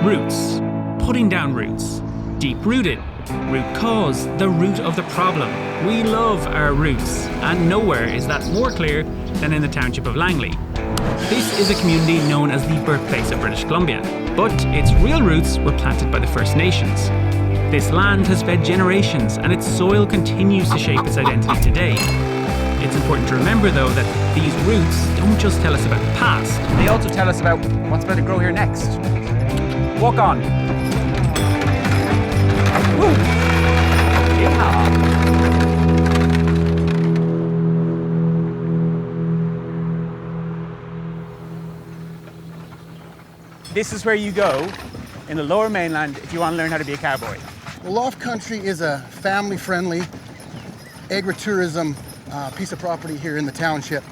Roots. Putting down roots. Deep-rooted. Root cause, the root of the problem. We love our roots, and nowhere is that more clear than in the township of Langley. This is a community known as the birthplace of British Columbia, but its real roots were planted by the First Nations. This land has fed generations, and its soil continues to shape its identity today. It's important to remember, though, that these roots don't just tell us about the past, they also tell us about what's about to grow here next. Walk on. Woo. Yeah. This is where you go in the Lower Mainland if you want to learn how to be a cowboy. Well, Loft Country is a family-friendly agritourism piece of property here in the township.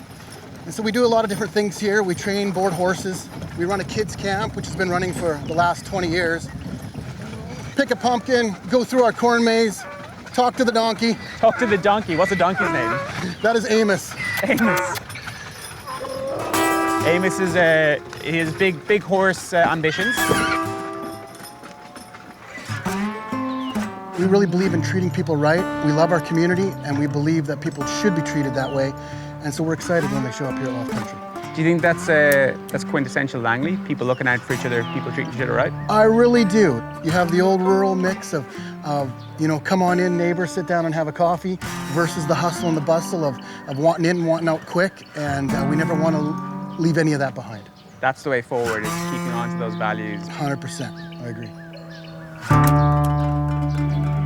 And so we do a lot of different things here. We train, board horses. We run a kids camp, which has been running for the last 20 years. Pick a pumpkin, go through our corn maze, talk to the donkey. Talk to the donkey. What's the donkey's name? That is Amos. Amos. Amos is his big horse ambitions. We really believe in treating people right. We love our community, and we believe that people should be treated that way. And so we're excited when they show up here at Loft Country. Do you think that's quintessential Langley? People looking out for each other, people treating each other right? I really do. You have the old rural mix of come on in, neighbor, sit down and have a coffee, versus the hustle and the bustle of wanting in and wanting out quick. And we never want to leave any of that behind. That's the way forward, is keeping on to those values. 100%, I agree.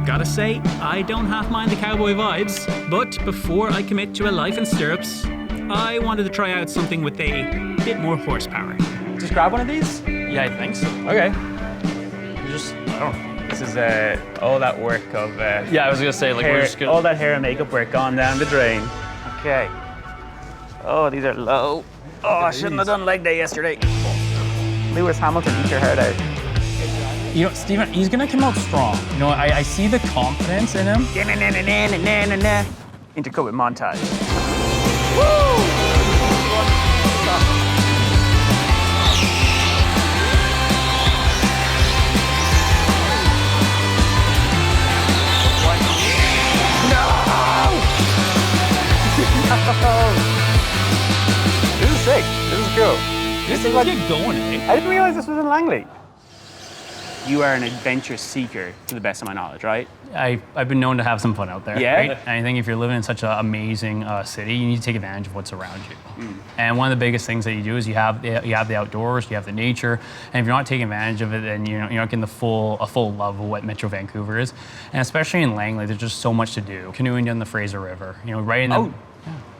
Gotta say, I don't half mind the cowboy vibes, but before I commit to a life in stirrups, I wanted to try out something with a bit more horsepower. Just grab one of these? Yeah, I think so. Okay. I don't know. This is all that work of Yeah, I was gonna say, like, hair, we're just gonna... all that hair and makeup work gone down the drain. Okay. Oh, these are low. Oh, I shouldn't have done leg day yesterday. Lewis Hamilton, eat your heart out. You know, Stephen, he's gonna come out strong. You know, I see the confidence in him. Intercut with montage. This is sick. This is cool. This is like get going, eh? I didn't realize this was in Langley. You are an adventure seeker, to the best of my knowledge, right? I've been known to have some fun out there. Yeah? Right? And I think if you're living in such an amazing city, you need to take advantage of what's around you. And one of the biggest things that you do is you have the outdoors, you have the nature, and if you're not taking advantage of it, then you're not getting a full love of what Metro Vancouver is. And especially in Langley, there's just so much to do. Canoeing down the Fraser River, right in the... Oh.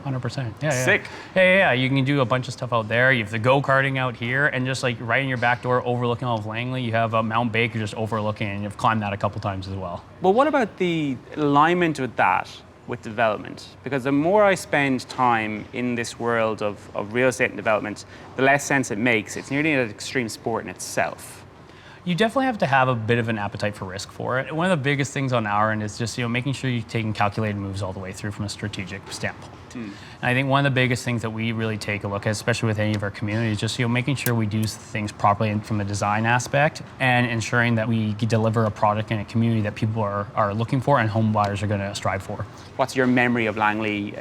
100%. Yeah. Sick. Yeah. You can do a bunch of stuff out there. You have the go-karting out here, and just like right in your back door, overlooking all of Langley, you have Mount Baker just overlooking, and you've climbed that a couple times as well. Well, what about the alignment with that, with development? Because the more I spend time in this world of real estate and development, the less sense it makes. It's nearly an extreme sport in itself. You definitely have to have a bit of an appetite for risk for it. One of the biggest things on our end is just making sure you're taking calculated moves all the way through from a strategic standpoint. And I think one of the biggest things that we really take a look at, especially with any of our communities, just making sure we do things properly from a design aspect and ensuring that we deliver a product in a community that people are looking for and home buyers are going to strive for. What's your memory of Langley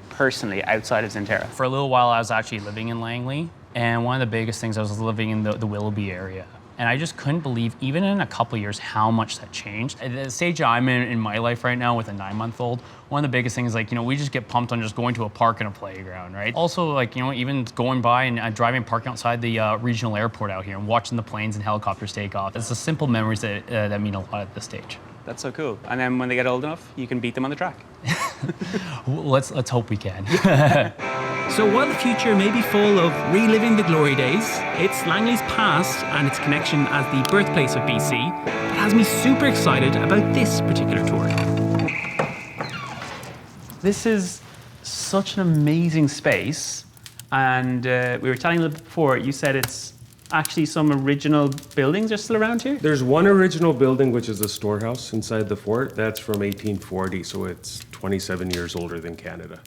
personally outside of Zenterra? For a little while, I was actually living in Langley, and one of the biggest things, I was living in the Willoughby area. And I just couldn't believe, even in a couple of years, how much that changed. At the stage I'm in my life right now with a 9-month-old, one of the biggest things is we just get pumped on just going to a park and a playground, right? Also, even going by and driving, parking outside the regional airport out here and watching the planes and helicopters take off. It's the simple memories that mean a lot at this stage. That's so cool. And then when they get old enough, you can beat them on the track. Let's hope we can. So while the future may be full of reliving the glory days, it's Langley's past and its connection as the birthplace of BC that has me super excited about this particular tour. This is such an amazing space, and we were telling a little bit before, you said it's actually some original buildings are still around here? There's one original building, which is the storehouse inside the fort. That's from 1840, so it's 27 years older than Canada.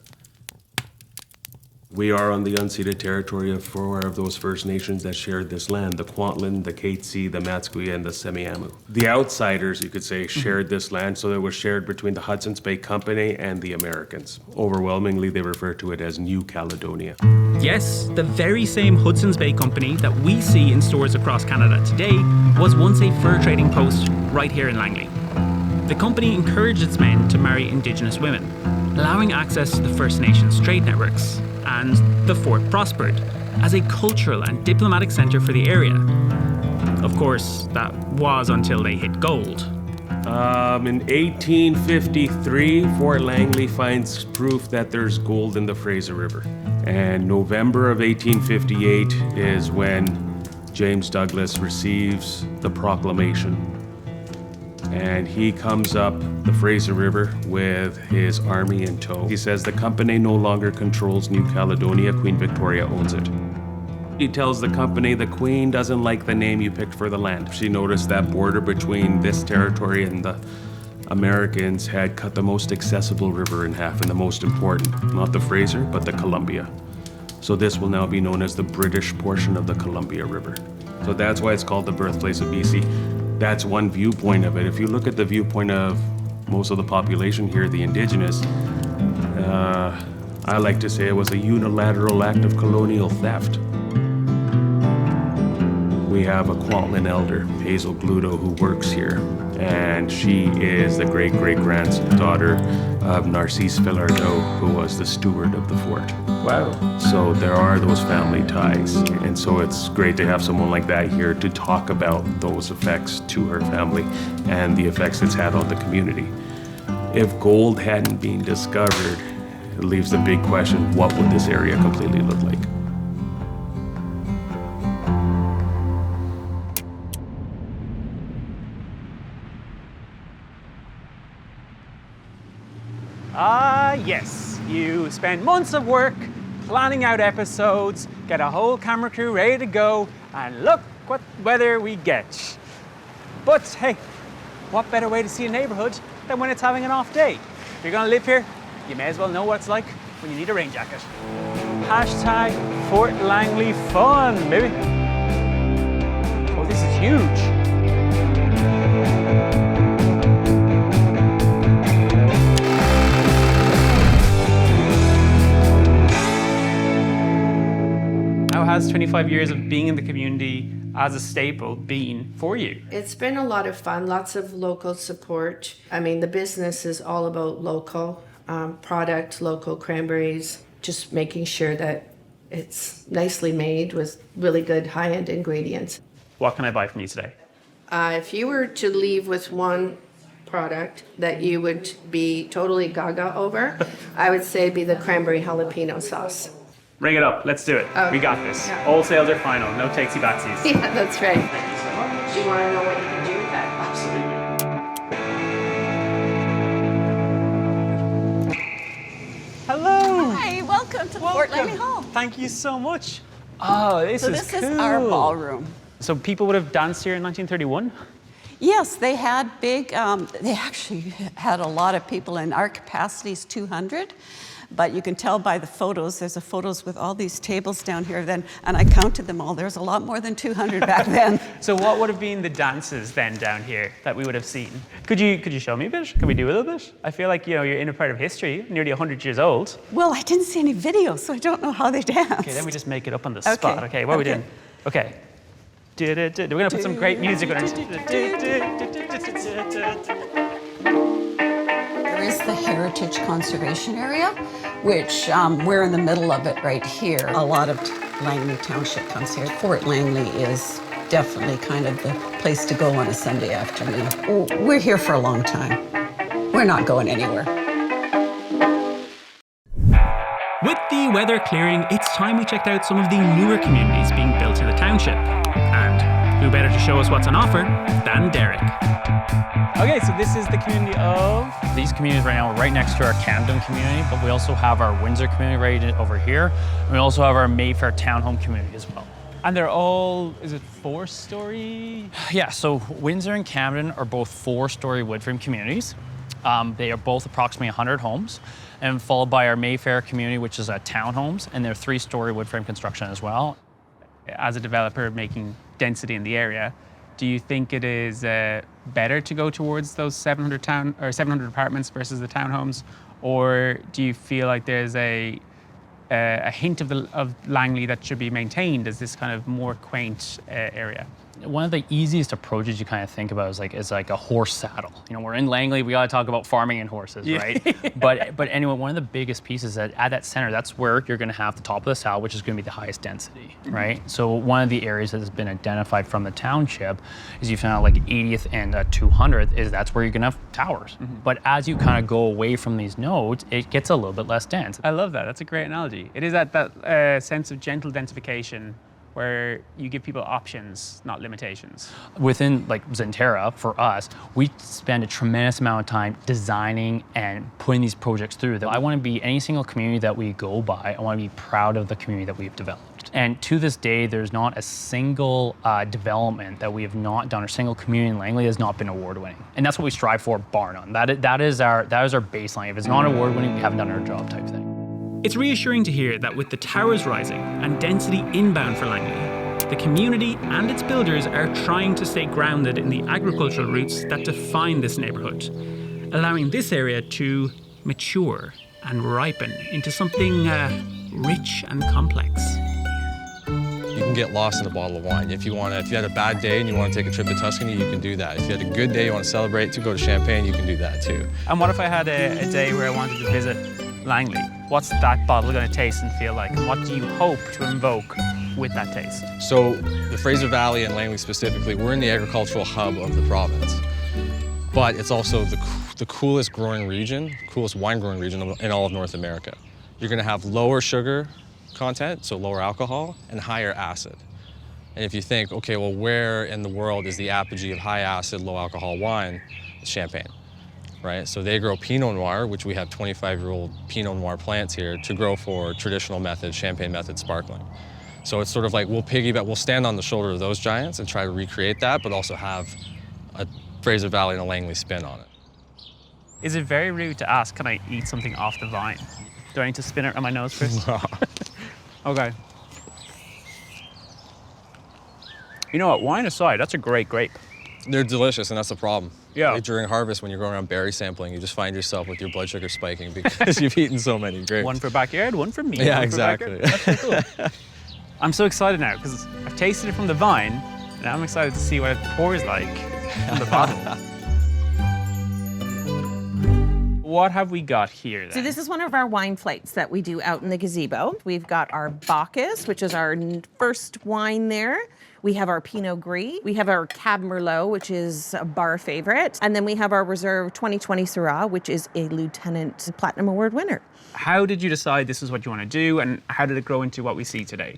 We are on the unceded territory of 4 of those First Nations that shared this land, the Kwantlen, the Katzie, the Matsqui, and the Semiahmoo. The outsiders, you could say, shared this land, so it was shared between the Hudson's Bay Company and the Americans. Overwhelmingly, they refer to it as New Caledonia. Yes, the very same Hudson's Bay Company that we see in stores across Canada today was once a fur trading post right here in Langley. The company encouraged its men to marry Indigenous women, allowing access to the First Nations trade networks, and the fort prospered as a cultural and diplomatic centre for the area. Of course, that was until they hit gold. In 1853, Fort Langley finds proof that there's gold in the Fraser River. And November of 1858 is when James Douglas receives the proclamation. And he comes up the Fraser River with his army in tow. He says the company no longer controls New Caledonia, Queen Victoria owns it. He tells the company the Queen doesn't like the name you picked for the land. She noticed that border between this territory and the Americans had cut the most accessible river in half, and the most important, not the Fraser, but the Columbia. So this will now be known as the British portion of the Columbia River. So that's why it's called the birthplace of BC. That's one viewpoint of it. If you look at the viewpoint of most of the population here, the Indigenous, I like to say it was a unilateral act of colonial theft. We have a Kwantlen elder, Hazel Gluto, who works here, and she is the great-great-granddaughter of Narcisse Fillardot, who was the steward of the fort. Wow. So there are those family ties, and so it's great to have someone like that here to talk about those effects to her family and the effects it's had on the community. If gold hadn't been discovered, it leaves the big question, what would this area completely look like? Yes, you spend months of work planning out episodes, get a whole camera crew ready to go, and look what weather we get. But hey, what better way to see a neighborhood than when it's having an off day? If you're gonna live here, you may as well know what it's like when you need a rain jacket. Hashtag Fort Langley fun, baby. Oh, this is huge. How has 25 years of being in the community as a staple been for you? It's been a lot of fun, lots of local support. I mean, the business is all about local product, local cranberries, just making sure that it's nicely made with really good high-end ingredients. What can I buy from you today? If you were to leave with one product that you would be totally gaga over, I would say it'd be the cranberry jalapeno sauce. Ring it up, let's do it. Okay. We got this. Yeah. All sales are final, no takesy backsies. Yeah, that's right. Thank you so much. Do you want to know what you can do with that? Absolutely. Hello. Hi, welcome to Fort Langley Hall. Thank you so much. Oh, this is cool. This is our ballroom. So people would have danced here in 1931? Yes, they had they actually had a lot of people, and our capacity is 200. But you can tell by the photos, there's photos with all these tables down here then, and I counted them all. There's a lot more than 200 back then. So what would have been the dances then down here that we would have seen? Could you show me a bit? Can we do a little bit? I feel like, you're in a part of history, nearly 100 years old. Well, I didn't see any videos, so I don't know how they danced. Okay, then we just make it up on the spot. Okay, what are we doing? Okay. We're gonna put some great music on it. There is the Heritage Conservation Area, which we're in the middle of it right here. A lot of Langley Township comes here. Fort Langley is definitely kind of the place to go on a Sunday afternoon. We're here for a long time. We're not going anywhere. With the weather clearing, it's time we checked out some of the newer communities being built in the township. And who better to show us what's on offer than Derek? Okay, so this is the community of... These communities right now are right next to our Camden community, but we also have our Windsor community right over here. And we also have our Mayfair townhome community as well. And they're all, is it 4-story? Yeah, so Windsor and Camden are both 4-story wood frame communities. They are both approximately 100 homes, and followed by our Mayfair community, which is townhomes, and they're 3-story wood frame construction as well. As a developer making density in the area, do you think it is better to go towards those 700 apartments versus the townhomes, or do you feel like there's a hint of Langley that should be maintained as this kind of more quaint area? One of the easiest approaches you kind of think about is like a horse saddle. You know, we're in Langley, we got to talk about farming and horses, right? But anyway, one of the biggest pieces at that center, that's where you're going to have the top of the saddle, which is going to be the highest density, right? So one of the areas that has been identified from the township is you found like 80th and 200th is that's where you're going to have towers. But as you kind of go away from these nodes, it gets a little bit less dense. I love that. That's a great analogy. It is that sense of gentle densification where you give people options, not limitations. Within like Zenterra, for us, we spend a tremendous amount of time designing and putting these projects through. I want to be any single community that we go by, I want to be proud of the community that we've developed. And to this day, there's not a single development that we have not done, or single community in Langley has not been award-winning. And that's what we strive for, bar none. That is our baseline. If it's not award-winning, we haven't done our job type thing. It's reassuring to hear that with the towers rising and density inbound for Langley, the community and its builders are trying to stay grounded in the agricultural roots that define this neighbourhood, allowing this area to mature and ripen into something rich and complex. You can get lost in a bottle of wine. If you had a bad day and you want to take a trip to Tuscany, you can do that. If you had a good day, you want to celebrate, to go to Champagne, you can do that too. And what if I had a day where I wanted to visit Langley? What's that bottle going to taste and feel like? And what do you hope to invoke with that taste? So the Fraser Valley and Langley specifically, we're in the agricultural hub of the province. But it's also the coolest wine growing region in all of North America. You're going to have lower sugar content, so lower alcohol, and higher acid. And if you think, okay, well, where in the world is the apogee of high acid, low alcohol wine? It's Champagne. Right? So they grow Pinot Noir, which we have 25-year-old Pinot Noir plants here to grow for traditional method, Champagne method sparkling. So it's sort of like we'll stand on the shoulder of those giants and try to recreate that, but also have a Fraser Valley and a Langley spin on it. Is it very rude to ask, can I eat something off the vine? Do I need to spin it on my nose first? No. Okay. You know what, wine aside, that's a great grape. They're delicious, and that's the problem. Yeah. Like during harvest, when you're going around berry sampling, you just find yourself with your blood sugar spiking because you've eaten so many grapes. One for backyard, one for me. Yeah, one exactly. That's so cool. I'm so excited now because I've tasted it from the vine, and I'm excited to see what it pours like from the bottle. What have we got here then? So this is one of our wine flights that we do out in the gazebo. We've got our Bacchus, which is our first wine there. We have our Pinot Gris. We have our Cab Merlot, which is a bar favorite. And then we have our Reserve 2020 Syrah, which is a Lieutenant Platinum Award winner. How did you decide this is what you want to do, and how did it grow into what we see today?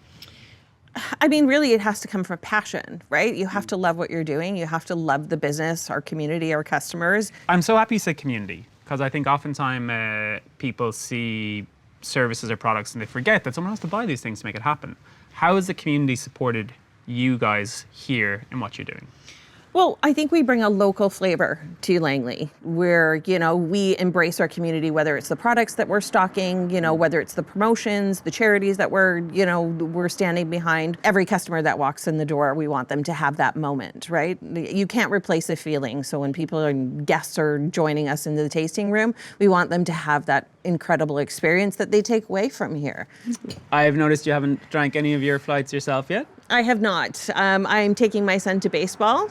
I mean, really, it has to come from passion, right? You have to love what you're doing. You have to love the business, our community, our customers. I'm so happy you said community, because I think oftentimes people see services or products and they forget that someone has to buy these things to make it happen. How has the community supported you guys here in what you're doing? Well, I think we bring a local flavor to Langley where, we embrace our community, whether it's the products that we're stocking, whether it's the promotions, the charities that we're standing behind. Every customer that walks in the door, we want them to have that moment, right? You can't replace a feeling. So when people and guests are joining us into the tasting room, we want them to have that incredible experience that they take away from here. I've noticed you haven't drank any of your flights yourself yet. I have not. I'm taking my son to baseball,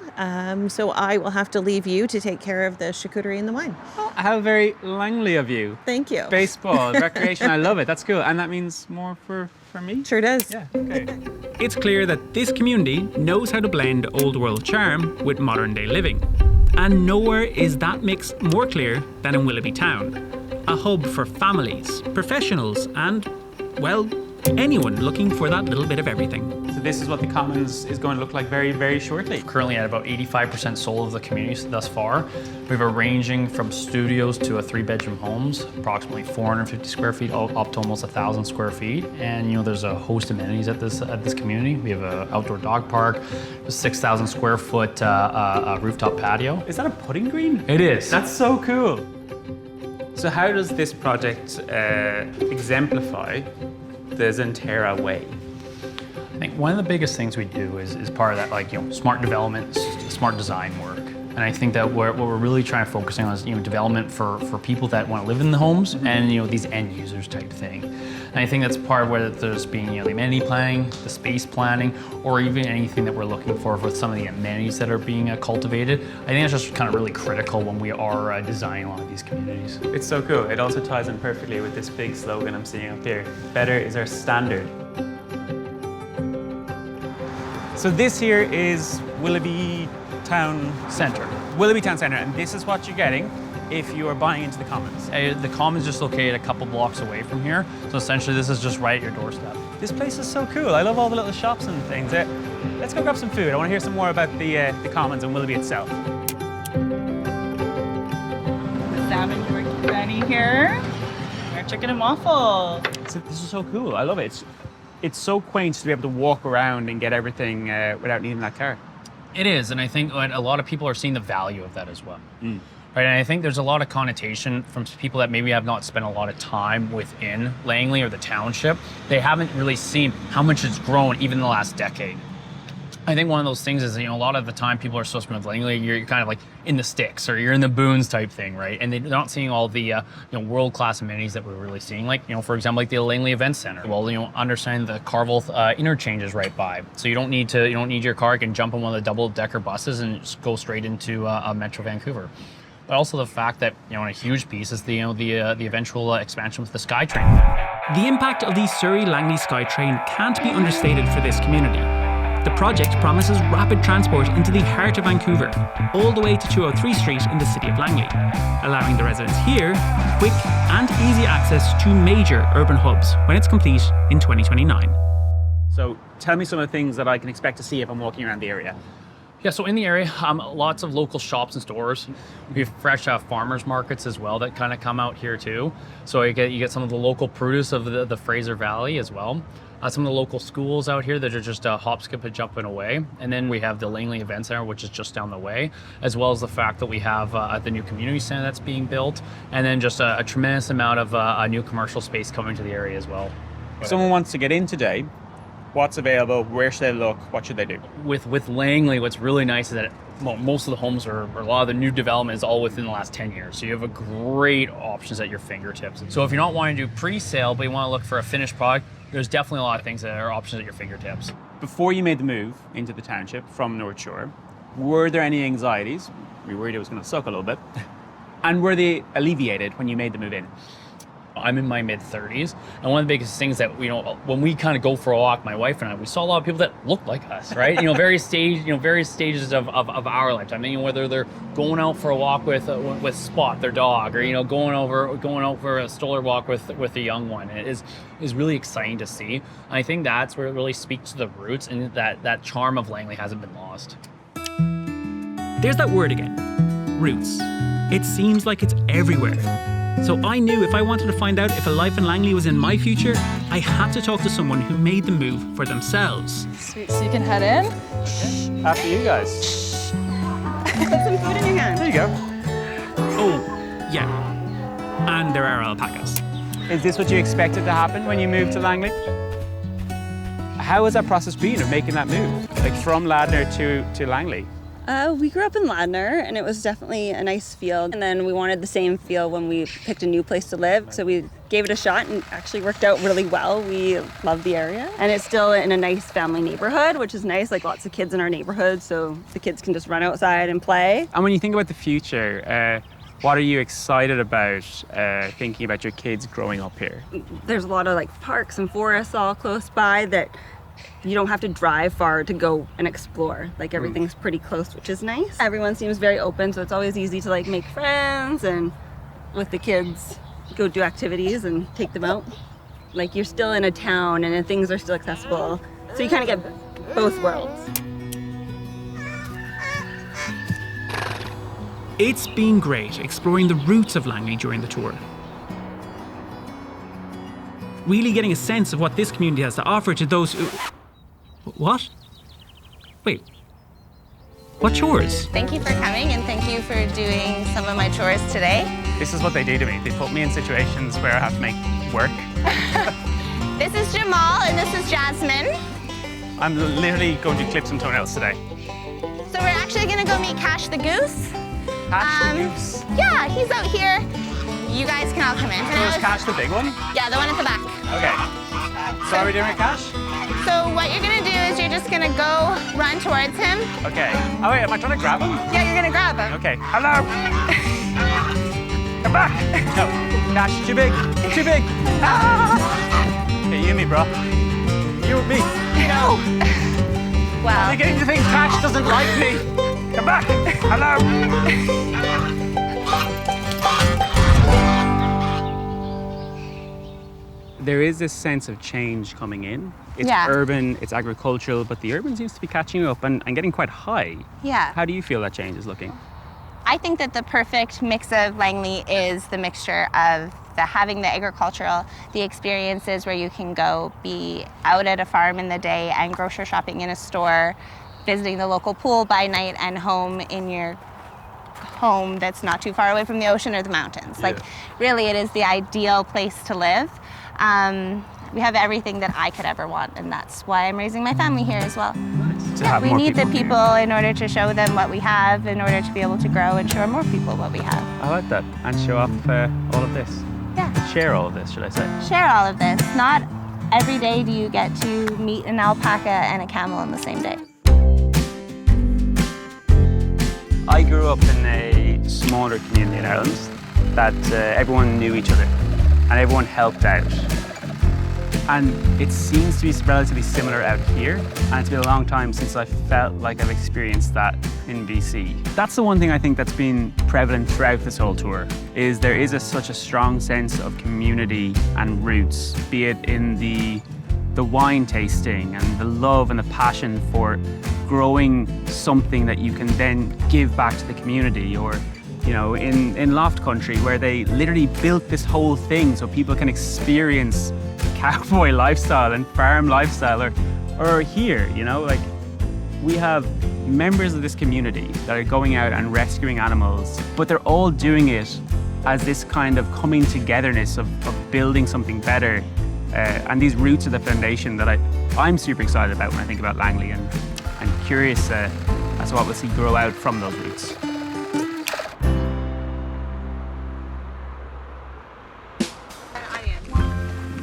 so I will have to leave you to take care of the charcuterie and the wine. Oh, how very Langley of you. Thank you. Baseball, recreation, I love it. That's cool. And that means more for me? Sure does. Yeah, okay. It's clear that this community knows how to blend old world charm with modern day living. And nowhere is that mix more clear than in Willoughby town. A hub for families, professionals, and, well, anyone looking for that little bit of everything. So this is what the Commons is going to look like very, very shortly. Currently at about 85% sold of the community thus far. We have a ranging from studios to a 3-bedroom homes, approximately 450 square feet up to almost 1,000 square feet. And there's a host of amenities at this community. We have an outdoor dog park, a 6,000 square foot rooftop patio. Is that a putting green? It is. That's so cool. So how does this project exemplify the Zenterra way? I think one of the biggest things we do is part of that, like, smart development, smart design work. And I think that what we're really trying to focus on is, development for people that want to live in the homes and, these end users type thing. And I think that's part of whether there's being, the amenity planning, the space planning, or even anything that we're looking for with some of the amenities that are being cultivated. I think that's just kind of really critical when we are designing a lot of these communities. It's so cool. It also ties in perfectly with this big slogan I'm seeing up here. Better is our standard. So this here is Willoughby Town Centre. Willoughby Town Centre, and this is what you're getting if you are buying into the Commons. The Commons is just located a couple blocks away from here, so essentially this is just right at your doorstep. This place is so cool. I love all the little shops and things. Let's go grab some food. I want to hear some more about the Commons and Willoughby itself. The salmon working ready here. Our chicken and waffles. So this is so cool. I love it. It's so quaint to be able to walk around and get everything without needing that car. It is, and I think a lot of people are seeing the value of that as well. Right, and I think there's a lot of connotation from people that maybe have not spent a lot of time within Langley or the township. They haven't really seen how much it's grown even in the last decade. I think one of those things is, a lot of the time people are supposed to be with Langley, you're kind of like in the sticks or you're in the boons type thing, right? And they're not seeing all the world-class amenities that we're really seeing, like, for example, like the Langley Event Center. Well, understand the Carvel interchange is right by, so you don't need your car. You can jump on one of the double-decker buses and just go straight into Metro Vancouver. But also the fact that, a huge piece is the eventual expansion with the SkyTrain. The impact of the Surrey-Langley SkyTrain can't be understated for this community. The project promises rapid transport into the heart of Vancouver, all the way to 203 Street in the city of Langley, allowing the residents here quick and easy access to major urban hubs when it's complete in 2029. So tell me some of the things that I can expect to see if I'm walking around the area. Yeah, so in the area, lots of local shops and stores. We have fresh farmers markets as well that kind of come out here too. So you get some of the local produce of the Fraser Valley as well. Some of the local schools out here that are just hop, skip, and jumping away. And then we have the Langley Event Center, which is just down the way, as well as the fact that we have the new community center that's being built, and then just a tremendous amount of new commercial space coming to the area as well. If someone wants to get in today, what's available? Where should they look? What should they do? With Langley, what's really nice is that most of the homes or a lot of the new development is all within the last 10 years. So you have a great options at your fingertips. So if you're not wanting to do pre-sale, but you want to look for a finished product, there's definitely a lot of things that are options at your fingertips. Before you made the move into the township from North Shore, were there any anxieties? Were you worried it was going to suck a little bit? And were they alleviated when you made the move in? I'm in my mid-30s, and one of the biggest things that when we kind of go for a walk, my wife and I, we saw a lot of people that look like us, right? various stages of our life. I mean, whether they're going out for a walk with Spot, their dog, or going out for a stroller walk with a young one. And it is really exciting to see. And I think that's where it really speaks to the roots, and that charm of Langley hasn't been lost. There's that word again, roots. It seems like it's everywhere. So I knew if I wanted to find out if a life in Langley was in my future, I had to talk to someone who made the move for themselves. Sweet, so you can head in. After you guys. Put some food in your hand. There you go. Oh, yeah. And there are alpacas. Is this what you expected to happen when you moved to Langley? How has that process been of making that move, like from Ladner to Langley? We grew up in Ladner, and it was definitely a nice feel. And then we wanted the same feel when we picked a new place to live. So we gave it a shot, and it actually worked out really well. We love the area. And it's still in a nice family neighborhood, which is nice, like lots of kids in our neighborhood. So the kids can just run outside and play. And when you think about the future, what are you excited about thinking about your kids growing up here? There's a lot of like parks and forests all close by that you don't have to drive far to go and explore. Like everything's pretty close, which is nice. Everyone seems very open, so it's always easy to like make friends and with the kids go do activities and take them out. Like you're still in a town and things are still accessible. So you kind of get both worlds. It's been great exploring the roots of Langley during the tour. Really getting a sense of what this community has to offer to those who... What? Wait. What chores? Thank you for coming and thank you for doing some of my chores today. This is what they do to me. They put me in situations where I have to make work. This is Jamal and this is Jasmine. I'm literally going to clip some toenails today. So we're actually gonna go meet Cash the Goose. Cash the Goose? Yeah, he's out here. You guys can all come in. So is Cash the big one? Yeah, the one at the back. Okay. So are we doing it, Cash? So what you're gonna do is you're just gonna go run towards him. Okay. Oh wait, am I trying to grab him? Yeah, you're gonna grab him. Okay. Hello. Come back. No. Cash, too big. Too big. Ah. Okay, you and me, bro. You and me. No. Well. I'm beginning to think Cash doesn't like me. Come back. Hello. There is this sense of change coming in. It's urban, it's agricultural, but the urban seems to be catching up and getting quite high. Yeah. How do you feel that change is looking? I think that the perfect mix of Langley is the mixture of having the agricultural, the experiences where you can go be out at a farm in the day and grocery shopping in a store, visiting the local pool by night and home in your home that's not too far away from the ocean or the mountains. Yeah. Like really it is the ideal place to live. We have everything that I could ever want, and that's why I'm raising my family here as well. We need the people in order to show them what we have, in order to be able to grow and show more people what we have. I like that. And show off all of this. Yeah. Share all of this, should I say? Share all of this. Not every day do you get to meet an alpaca and a camel in the same day. I grew up in a smaller community in Ireland that everyone knew each other and everyone helped out. And it seems to be relatively similar out here, and it's been a long time since I felt like I've experienced that in BC. That's the one thing I think that's been prevalent throughout this whole tour, is there is such a strong sense of community and roots, be it in the wine tasting and the love and the passion for growing something that you can then give back to the community, or you know, in Loft Country where they literally built this whole thing so people can experience cowboy lifestyle and farm lifestyle, or here, you know, like we have members of this community that are going out and rescuing animals, but they're all doing it as this kind of coming togetherness of building something better. And these roots are the foundation that I'm super excited about when I think about Langley, and curious as to what we'll see grow out from those roots.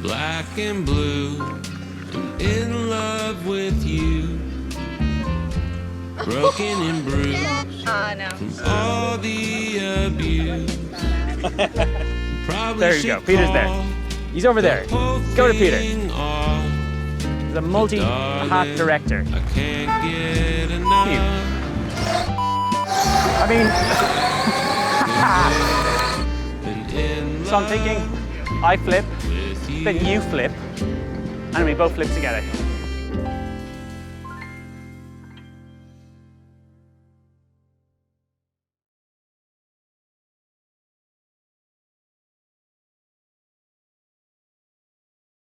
Black and blue, I'm in love with you. Broken and bruised from all the abuse. There you go, Peter's there. He's over there. Go to Peter. He's a multi-hat director. I can't get enough. I mean, so I'm thinking, I flip, then you flip, and we both flip together.